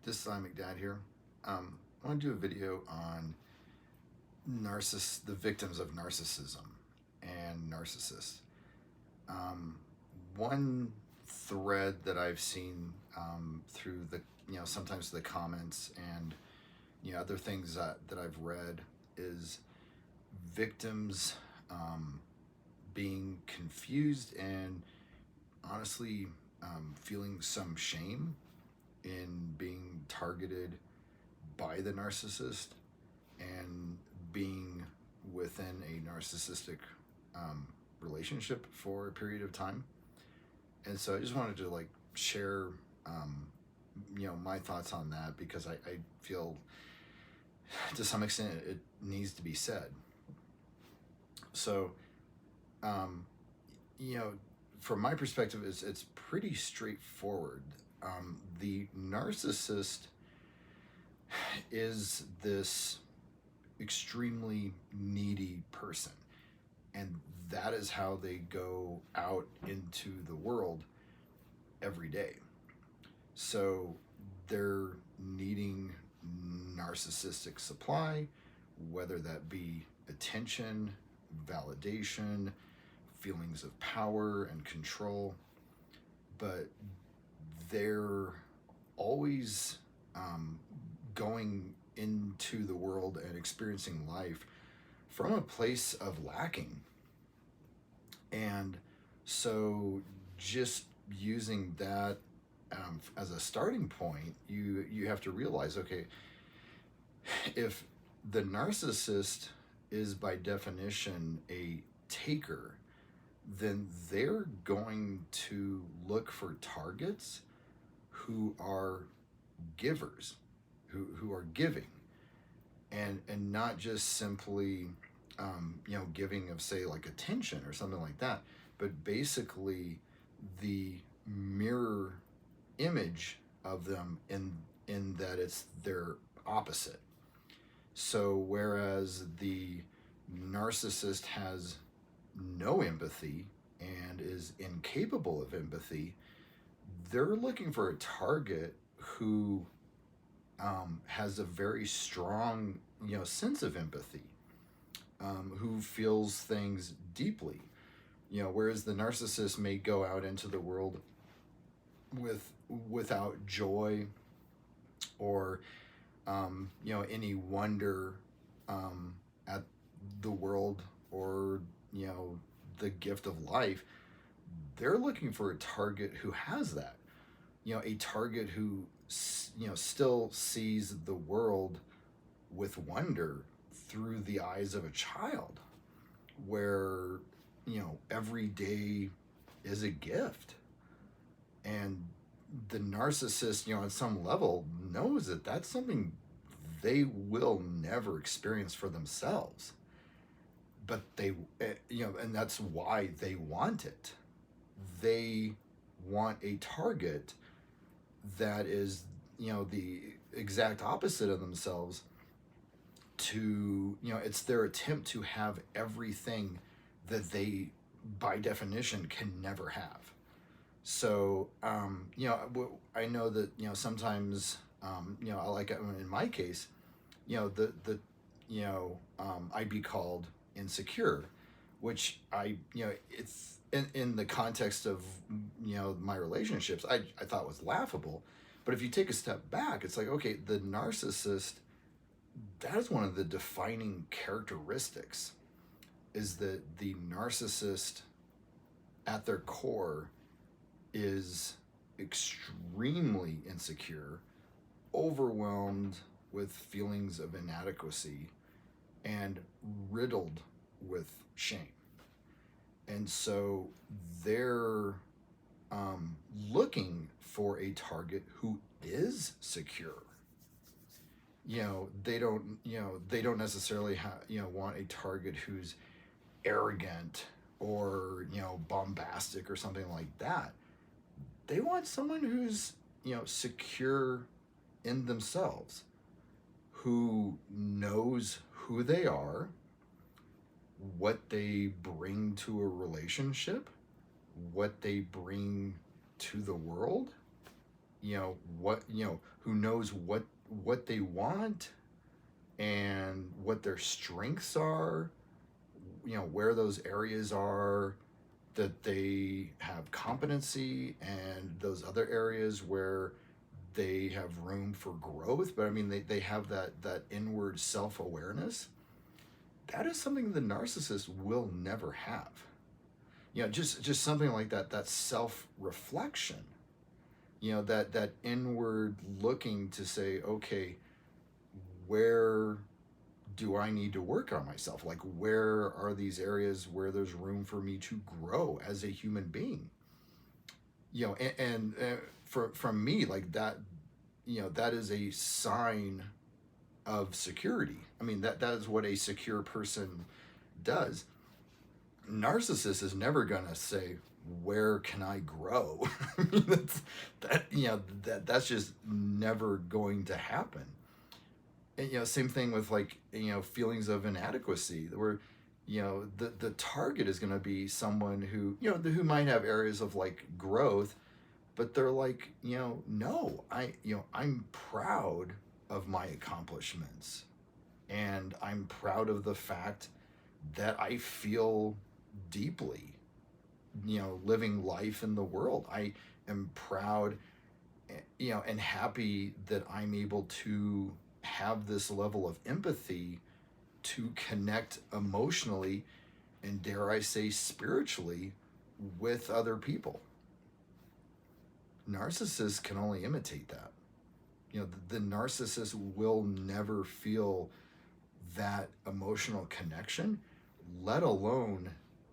This is Islamic Dad here. I want to do a video on the victims of narcissism and narcissists. Um, One thread that I've seen through sometimes the comments and other things that I've read is victims being confused and honestly feeling some shame in being targeted by the narcissist and being within a narcissistic relationship for a period of time. And so I just wanted to share my thoughts on that because I feel to some extent it needs to be said. So you know from my perspective it's pretty straightforward. The narcissist is this extremely needy person, and that is how they go out into the world every day. So they're needing narcissistic supply, whether that be attention, validation, feelings of power and control, but they're always going into the world and experiencing life from a place of lacking. And so just using that as a starting point, you have to realize, okay, if the narcissist is by definition a taker, then they're going to look for targets who are givers, who are giving, and not just simply giving of, say, like attention or something like that, but basically the mirror image of them in that it's their opposite. So whereas the narcissist has no empathy and is incapable of empathy, they're looking for a target who has a very strong sense of empathy, who feels things deeply. Whereas the narcissist may go out into the world without joy or any wonder at the world or the gift of life. They're looking for a target who has that, a target who still sees the world with wonder through the eyes of a child, where every day is a gift. And the narcissist, on some level, knows that that's something they will never experience for themselves, but they and that's why they want it. They want a target that is the exact opposite of themselves. To it's their attempt to have everything that they by definition can never have. So I know that sometimes I like it in my case, I'd be called insecure, which it's in the context of my relationships, I thought was laughable. But if you take a step back, it's like, okay, the narcissist, that is one of the defining characteristics, is that the narcissist at their core is extremely insecure, overwhelmed with feelings of inadequacy, and riddled with shame. And so they're looking for a target who is secure. They don't necessarily want a target who's arrogant or bombastic or something like that. They want someone who's secure in themselves, who knows who they are, what they bring to a relationship, what they bring to the world, who knows what they want and what their strengths are, where those areas are that they have competency, and those other areas where they have room for growth. But I mean, they have that inward self-awareness. That is something the narcissist will never have. Just something like that self-reflection, that inward looking to say, okay, where do I need to work on myself? Like, where are these areas where there's room for me to grow as a human being? From me, like that, that is a sign of security. I mean, that is what a secure person does. Narcissist is never gonna say, where can I grow? I mean, that's just never going to happen. And, same thing with, like, feelings of inadequacy, where the target is going to be someone who who might have areas of, like, growth, but they're like, no, I'm proud of my accomplishments, and I'm proud of the fact that I feel deeply living life in the world. I am proud, and happy that I'm able to have this level of empathy to connect emotionally and, dare I say, spiritually with other people. Narcissists can only imitate that. The narcissist will never feel that emotional connection, let alone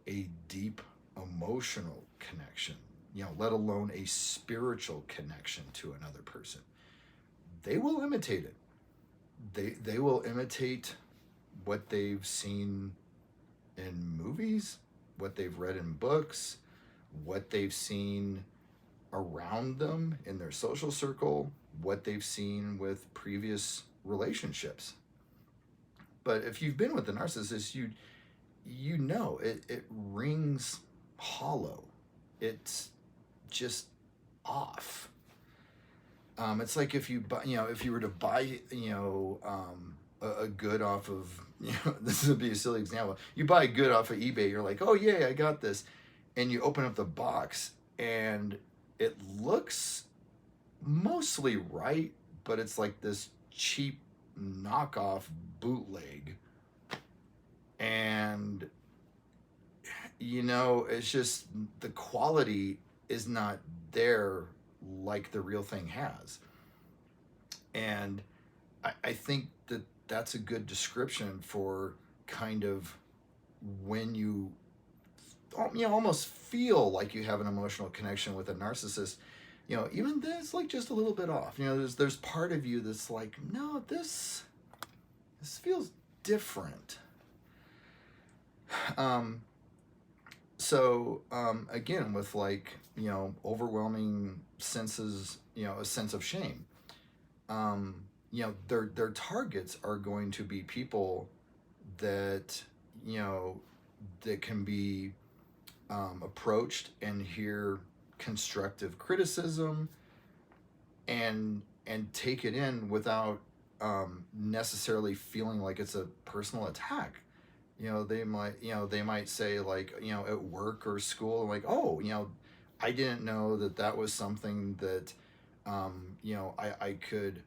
a deep emotional connection, let alone a spiritual connection to another person. They will imitate it. They will imitate what they've seen in movies, what they've read in books, what they've seen around them in their social circle, what they've seen with previous relationships. But if you've been with a narcissist, you know it rings hollow. It's just off. It's like if you were to buy a good off of this would be a silly example. You buy a good off of eBay, you're like, oh yeah, I got this, and you open up the box and it looks mostly right, but it's like this cheap knockoff bootleg, and it's just the quality is not there like the real thing has. And I think that's a good description for kind of when you almost feel like you have an emotional connection with a narcissist. Even then it's like just a little bit off. There's part of you that's like, no, this feels different. Again, with, like, overwhelming senses, a sense of shame, their targets are going to be people that, that can be approached and hear constructive criticism and take it in without necessarily feeling like it's a personal attack. They might say, like, at work or school, like, oh, I didn't know that was something that I could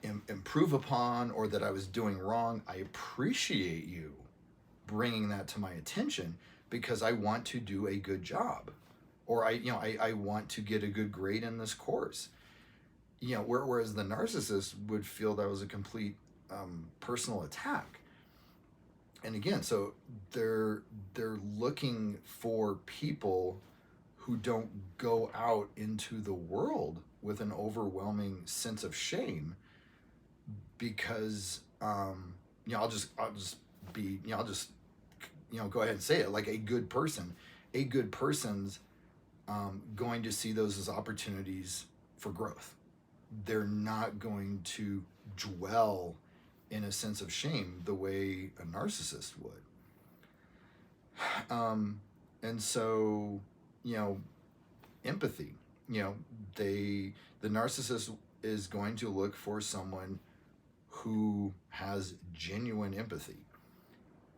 improve upon, or that I was doing wrong. I appreciate you bringing that to my attention, because I want to do a good job, or I want to get a good grade in this course. Whereas the narcissist would feel that was a complete personal attack. And again, so they're looking for people who don't go out into the world with an overwhelming sense of shame, because I'll just go ahead and say it, like, a good person's going to see those as opportunities for growth. They're not going to dwell in a sense of shame the way a narcissist would. And so, empathy, The narcissist is going to look for someone who has genuine empathy.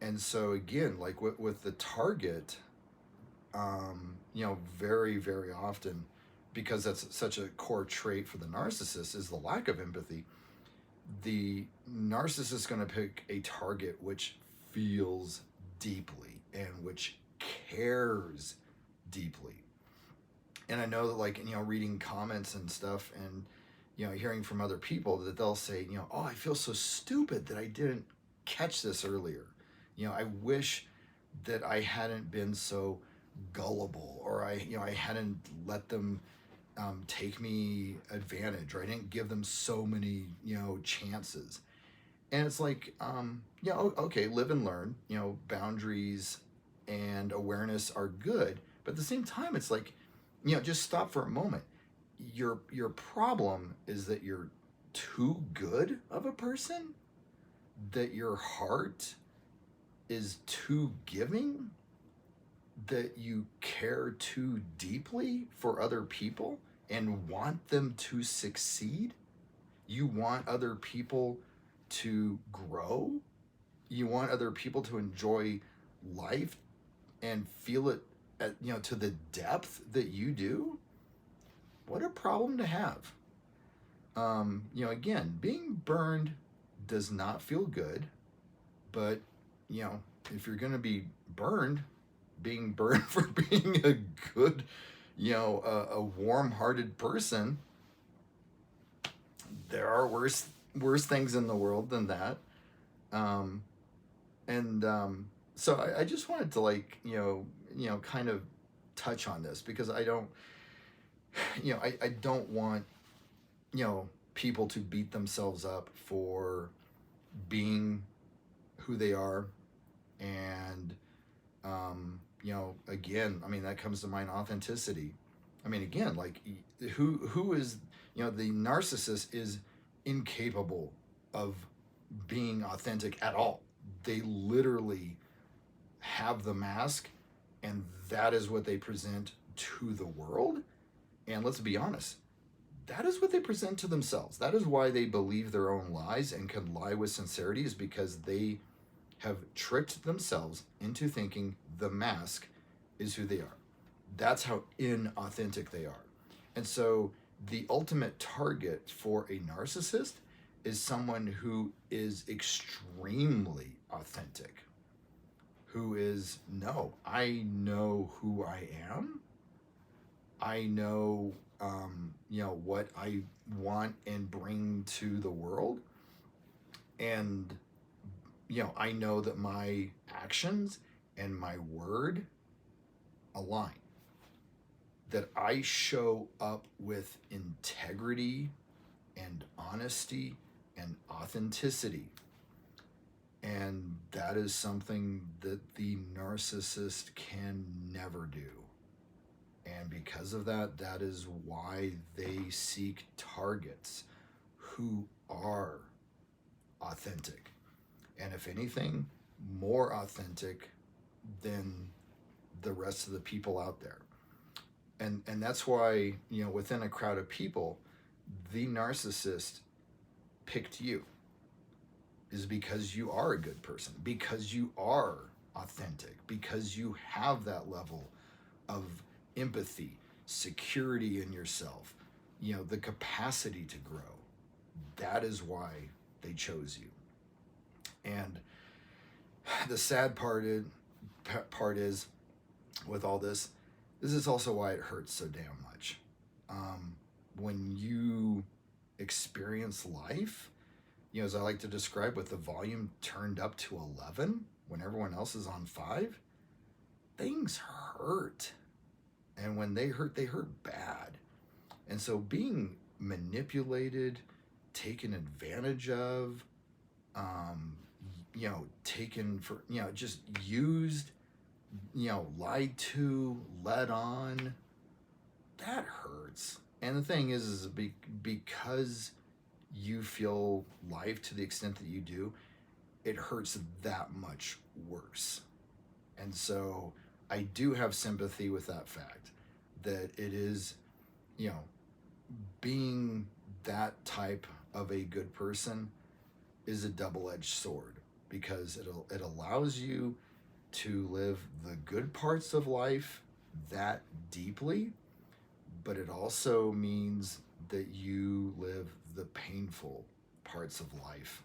And so again, like with the target, very, very often, because that's such a core trait for the narcissist, is the lack of empathy. The narcissist is going to pick a target which feels deeply and which cares deeply. And I know that, like, reading comments and stuff, and hearing from other people, that they'll say, oh, I feel so stupid that I didn't catch this earlier. I wish that I hadn't been so gullible, or I hadn't let them take me advantage, or I didn't give them so many chances. And it's like, okay, live and learn. Boundaries and awareness are good, but at the same time, it's like, just stop for a moment. Your problem is that you're too good of a person, that your heart is too giving, that you care too deeply for other people and want them to succeed. You want other people to grow. You want other people to enjoy life and feel it to the depth that you do. What a problem to have. Again, being burned does not feel good, but if you're going to be burned, being burned for being a good, a warm-hearted person, there are worse things in the world than that. So I just wanted to, like, kind of touch on this, because I don't want people to beat themselves up for being who they are. And again, I mean, that comes to mind, authenticity. I mean, again, like, who is, the narcissist is incapable of being authentic at all. They literally have the mask, and that is what they present to the world. And let's be honest, that is what they present to themselves. That is why they believe their own lies and can lie with sincerity, is because they have tricked themselves into thinking the mask is who they are. That's how inauthentic they are. And so the ultimate target for a narcissist is someone who is extremely authentic, who is, no, I know who I am. I know, what I want and bring to the world. And, I know that my actions and my word align. That I show up with integrity and honesty and authenticity. And that is something that the narcissist can never do. And because of that, that is why they seek targets who are authentic. And if anything, more authentic than the rest of the people out there. And that's why, within a crowd of people, the narcissist picked you, is because you are a good person, because you are authentic, because you have that level of empathy, security in yourself, the capacity to grow. That is why they chose you. And the sad part is with all this is also why it hurts so damn much. When you experience life, as I like to describe, with the volume turned up to 11 when everyone else is on 5, things hurt. And when they hurt bad. And so being manipulated, taken advantage of, taken for, just used, lied to, led on, that hurts. And the thing is because you feel life to the extent that you do, it hurts that much worse. And so I do have sympathy with that fact, that it is, being that type of a good person is a double-edged sword, because it allows you to live the good parts of life that deeply, but it also means that you live the painful parts of life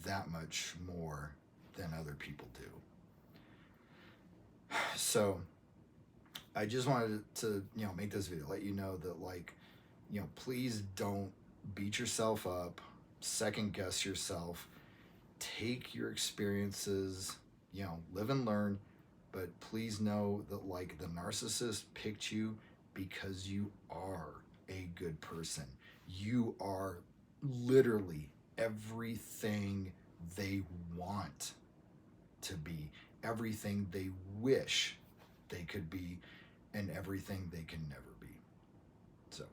that much more than other people do. So I just wanted to, make this video, let you know that, like, please don't beat yourself up, second guess yourself, take your experiences, live and learn, but please know that, like, the narcissist picked you because you are a good person. You are literally everything they want to be, everything they wish they could be, and everything they can never be. So